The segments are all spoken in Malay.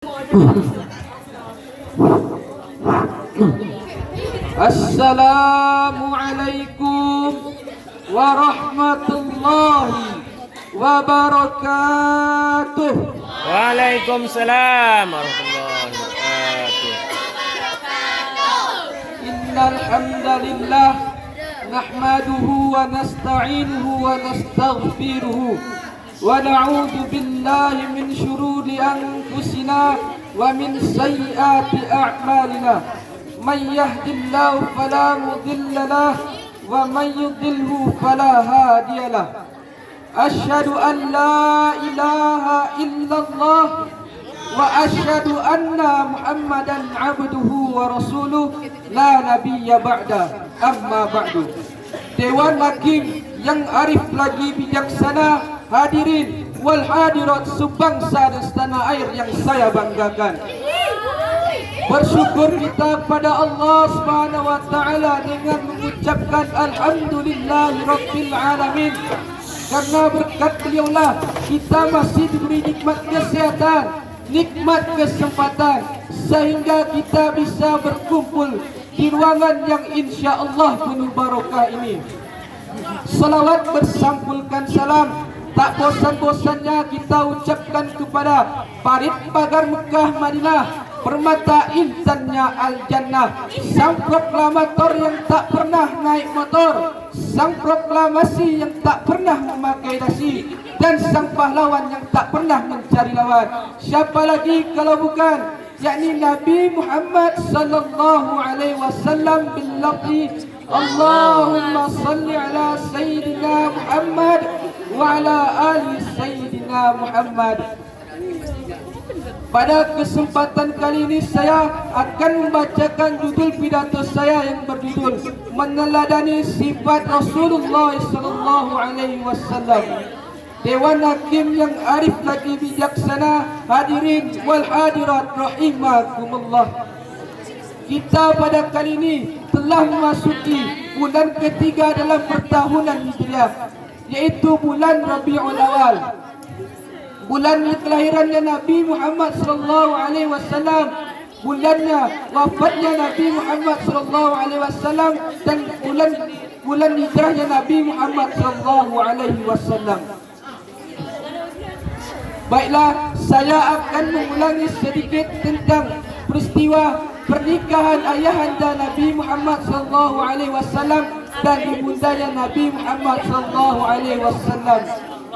Assalamualaikum warahmatullahi wabarakatuh. Waalaikumsalam warahmatullahi wabarakatuh. Innal hamdalillah nahmaduhu wa nasta'inuhu wa nastaghfiruhu wa na'udzu billahi min shururi anfusina wa min sayyiati a'malina. Man yahdihillahu fala mudilla lahu wa man yudlilhu fala hadiya lahu. Asyhadu an la ilaha illallah wa asyhadu anna Muhammadan abduhu wa rasuluh la nabiyya ba'da. Amma ba'du. Dewan Hakim yang arif lagi bijaksana, hadirin wal hadirat sebangsa dan setanah air yang saya banggakan. Bersyukur kita kepada Allah Subhanahu wa taala dengan mengucapkan alhamdulillahirabbil alamin. Karena berkat beliaulah kita masih diberi nikmat kesehatan, nikmat kesempatan, sehingga kita bisa berkumpul di ruangan yang insya-Allah penuh barokah ini. Salawat bersampulkan salam tak bosan-bosannya kita ucapkan kepada parit pagar Mekah Madinah, permata intannya Al-Jannah, sang proklamator yang tak pernah naik motor, sang proklamasi yang tak pernah memakai dasi, dan sang pahlawan yang tak pernah mencari lawan. Siapa lagi kalau bukan yakni Nabi Muhammad sallallahu alaihi wasallam bil lafzi Allahumma salli ala sayyidina Muhammad wa ala ali sayyidina Muhammad. Pada kesempatan kali ini saya akan membacakan judul pidato saya yang berjudul Meneladani Sifat Rasulullah sallallahu alaihi wasallam. Dewan Hakim yang arif lagi bijaksana, hadirin wal hadirat rahimakumullah. Kita pada kali ini telah memasuki bulan ketiga dalam pertahunan Hijriah, yaitu bulan Rabiul Awal. Bulan kelahirannya Nabi Muhammad sallallahu alaihi wasallam, bulannya wafatnya Nabi Muhammad sallallahu alaihi wasallam, dan bulan hijrahnya Nabi Muhammad sallallahu alaihi wasallam. Baiklah, saya akan mengulangi sedikit tentang peristiwa pernikahan ayahanda Nabi Muhammad sallallahu alaihi wasallam dan ibundanya Nabi Muhammad sallallahu alaihi wasallam.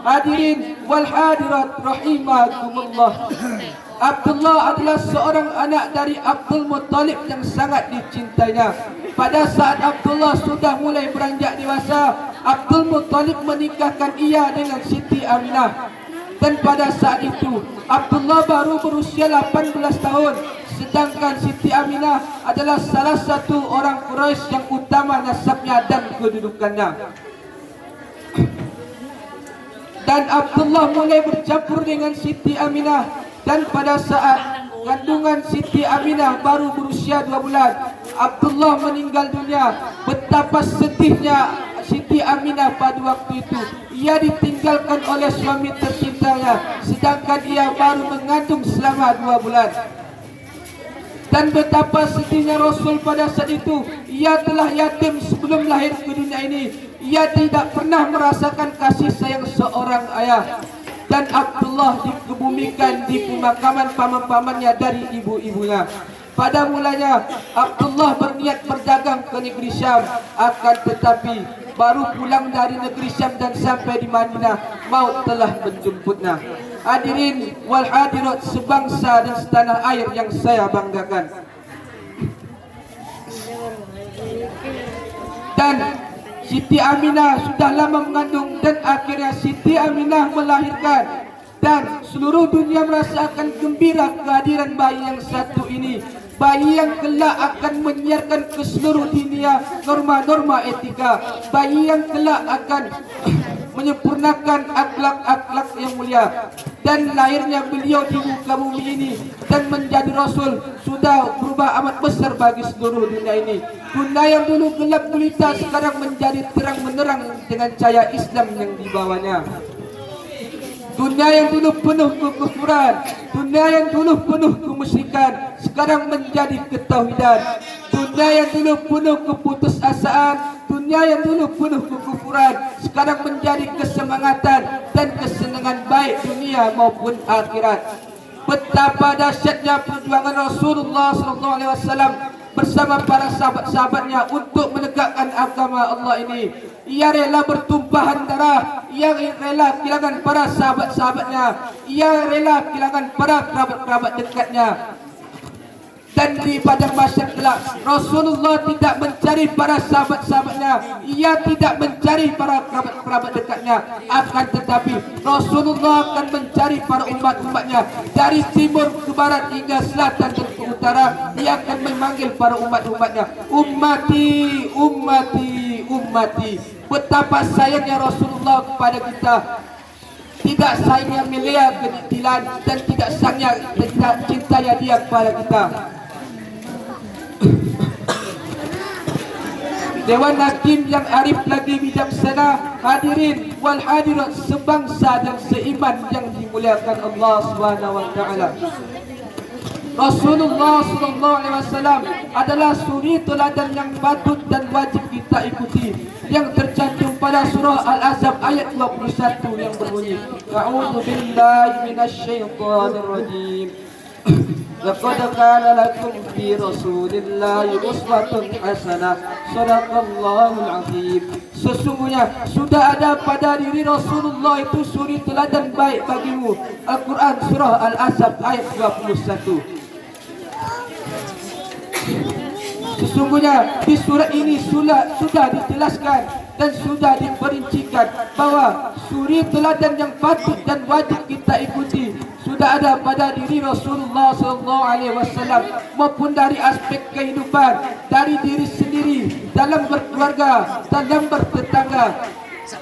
Hadirin wal hadirat rahimakumullah. Abdullah adalah seorang anak dari Abdul Muttalib yang sangat dicintainya. Pada saat Abdullah sudah mulai beranjak dewasa, Abdul Muttalib menikahkan ia dengan Siti Aminah. Dan pada saat itu Abdullah baru berusia 18 tahun, sedangkan Siti Aminah adalah salah satu orang Quraisy yang utama nasabnya dan kedudukannya. Dan Abdullah mulai bercampur dengan Siti Aminah, dan pada saat kandungan Siti Aminah baru berusia 2 bulan, Abdullah meninggal dunia. Betapa sedihnya Siti Aminah pada waktu itu. Ia ditinggalkan oleh suami tercintanya, sedangkan ia baru mengandung selama 2 bulan. Dan betapa sedihnya Rasul pada saat itu. Ia telah yatim sebelum lahir ke dunia ini. Ia tidak pernah merasakan kasih sayang seorang ayah. Dan Abdullah dikebumikan di pemakaman paman-pamannya dari ibu-ibunya. Pada mulanya Abdullah berniat berdagang ke negeri Syam, akan tetapi baru pulang dari negeri Syam dan sampai di Madinah, maut telah menjemputnya. Hadirin wal hadirat sebangsa dan setanah air yang saya banggakan. Dan Siti Aminah sudah lama mengandung, dan akhirnya Siti Aminah melahirkan. Dan seluruh dunia merasakan gembira kehadiran bayi yang satu ini. Bayi yang kelak akan menyiarkan ke seluruh dunia norma-norma etika. Bayi yang kelak akan menyempurnakan akhlak-akhlak yang mulia. Dan lahirnya beliau di muka bumi ini dan menjadi Rasul sudah berubah amat besar bagi seluruh dunia ini. Dunia yang dulu gelap gulita sekarang menjadi terang menerang dengan cahaya Islam yang dibawanya. Dunia yang dulu penuh kekufuran, dunia yang dulu penuh kemusyrikan, sekarang menjadi ketauhidan. Dunia yang dulu penuh keputusasaan, dunia yang dulu penuh kekufuran, sekarang menjadi kesemangatan dan kesenangan baik dunia maupun akhirat. Betapa dahsyatnya perjuangan Rasulullah SAW bersama para sahabat-sahabatnya untuk menegakkan agama Allah ini. Ia rela bertumpahan darah, ia rela kehilangan para sahabat-sahabatnya, ia rela kehilangan para kerabat-kerabat dekatnya. Dan di padang mahsyar kelak, Rasulullah tidak mencari para sahabat-sahabatnya, ia tidak mencari para kerabat-kerabat dekatnya, akan tetapi Rasulullah akan mencari para umat-umatnya dari timur ke barat hingga selatan dan ke utara. Ia akan memanggil para umat-umatnya, ummati, ummati, ummati. Betapa sayangnya Rasulullah kepada kita. Tidak sayangnya milia kediktilan dan tidak sayangnya tidak cintanya dia kepada kita. Dewan Hakim yang arif lagi bijaksana, hadirin wal hadirat sebangsa dan seiman yang dimuliakan Allah Subhanahu wa taala. Rasulullah SAW adalah suri teladan yang patut dan wajib kita ikuti, yang tercantum pada surah Al-Ahzab ayat 21 yang berbunyi, A'udzu billahi minasyaitonir rajim. Laqad kana lakum fi Rasulillahi uswatun hasanah. Shadaqallahul azim. Sesungguhnya sudah ada pada diri Rasulullah itu suri teladan baik bagimu. Al-Quran surah Al-Ahzab ayat 21. Sesungguhnya di surat ini sudah dijelaskan dan sudah diperincikan bahwa suri teladan yang patut dan wajib kita ikuti sudah ada pada diri Rasulullah SAW maupun dari aspek kehidupan, dari diri sendiri, dalam berkeluarga, dalam bertetangga,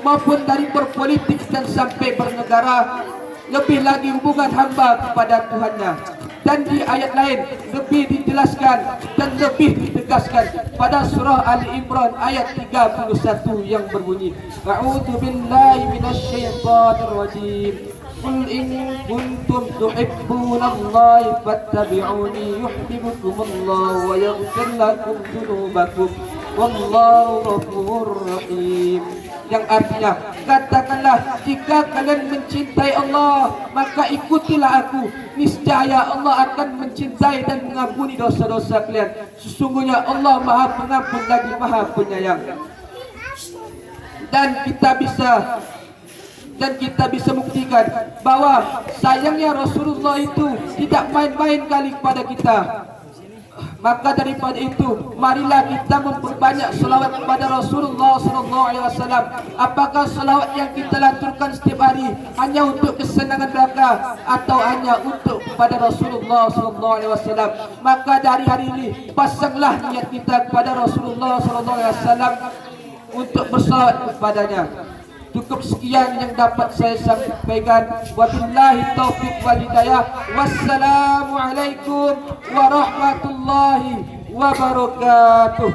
maupun dari berpolitik dan sampai bernegara, lebih lagi hubungan hamba kepada Tuhannya. Dan di ayat lain lebih dijelaskan dan lebih ditegaskan pada surah Ali Imran ayat 31 yang berbunyi, A'udzu billahi minasyaitonir rajim. Qul in kuntum tuhibbunallaha fattabi'uni yuhibbukumullahu wa yaghfir lakum dzunubakum wallahu ghafurur rahim. Yang artinya, katakanlah, jika kalian mencintai Allah, maka ikutilah aku. Niscaya Allah akan mencintai dan mengampuni dosa-dosa kalian. Sesungguhnya Allah Maha Pengampun lagi Maha Penyayang. Dan kita bisa buktikan bahwa sayangnya Rasulullah itu tidak main-main kali kepada kita. Maka daripada itu, marilah kita memperbanyak selawat kepada Rasulullah SAW. Apakah selawat yang kita lanturkan setiap hari hanya untuk kesenangan belaka atau hanya untuk kepada Rasulullah SAW? Maka dari hari ini pasanglah niat kita kepada Rasulullah SAW untuk berselawat kepadanya. Cukup sekian yang dapat saya sampaikan. Wabillahi taufiq wal hidayah. Wassalamualaikum warahmatullahi wabarakatuh.